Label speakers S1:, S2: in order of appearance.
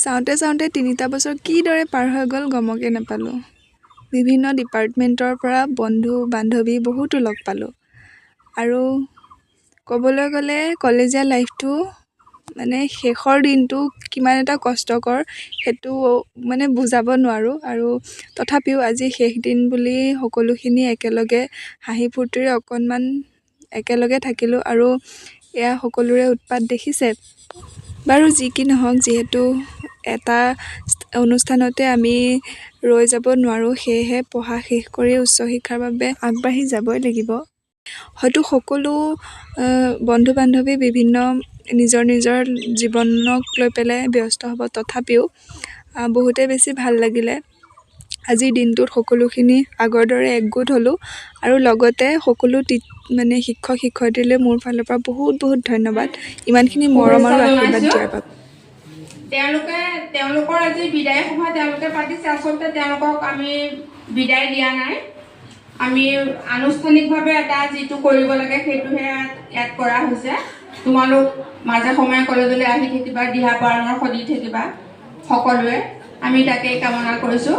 S1: চাওঁতে চাওঁতে 3টা বছৰ কিদৰে পাৰ হৈ গ'ল গমকে নাপালোঁ। বিভিন্ন ডিপাৰ্টমেণ্টৰ পৰা বন্ধু বান্ধৱী বহুতো লগ পালোঁ। আৰু ক'বলৈ গ'লে কলেজীয়া লাইফটো মানে শেষৰ দিনটো কিমান এটা কষ্টকৰ সেইটো মানে বুজাব নোৱাৰোঁ। আৰু তথাপিও আজি শেষ দিন বুলি সকলোখিনি একেলগে হাঁহি ফূৰ্তিৰে অকণমান একেলগে থাকিলোঁ। আৰু এয়া সকলোৰে উৎপাত দেখিছে। বাৰু যি কি নহওক, যিহেতু এটা অনুষ্ঠানতে আমি ৰৈ যাব নোৱাৰোঁ, সেয়েহে পঢ়া শেষ কৰি উচ্চ শিক্ষাৰ বাবে আগবাঢ়ি যাবই লাগিব। হয়তো সকলো বন্ধু বান্ধৱী বিভিন্ন নিজৰ নিজৰ জীৱনক লৈ পেলাই ব্যস্ত হ'ব, তথাপিও বহুতে বেছি ভাল লাগিলে। আজিৰ দিনটোত সকলোখিনি আগৰ দৰে একগোট হ'লোঁ। আৰু লগতে সকলো মানে শিক্ষক শিক্ষয়িত্ৰীলৈ মোৰ ফালৰ পৰা বহুত বহুত ধন্যবাদ ইমানখিনি মৰম আৰু আশীৰ্বাদ দিয়াৰ বাবে।
S2: তেওঁলোকৰ আজি বিদায় সভা তেওঁলোকে পাতিছে। আচলতে তেওঁলোকক আমি বিদায় দিয়া নাই, আমি আনুষ্ঠানিকভাৱে এটা যিটো কৰিব লাগে সেইটোহে ইয়াত কৰা হৈছে। তোমালোক মাজে সময়ে কলেজলৈ আহি থাকিবা, দিহা পৰামৰ্শ দি থাকিবা সকলোৱে, আমি তাকেই কামনা কৰিছোঁ।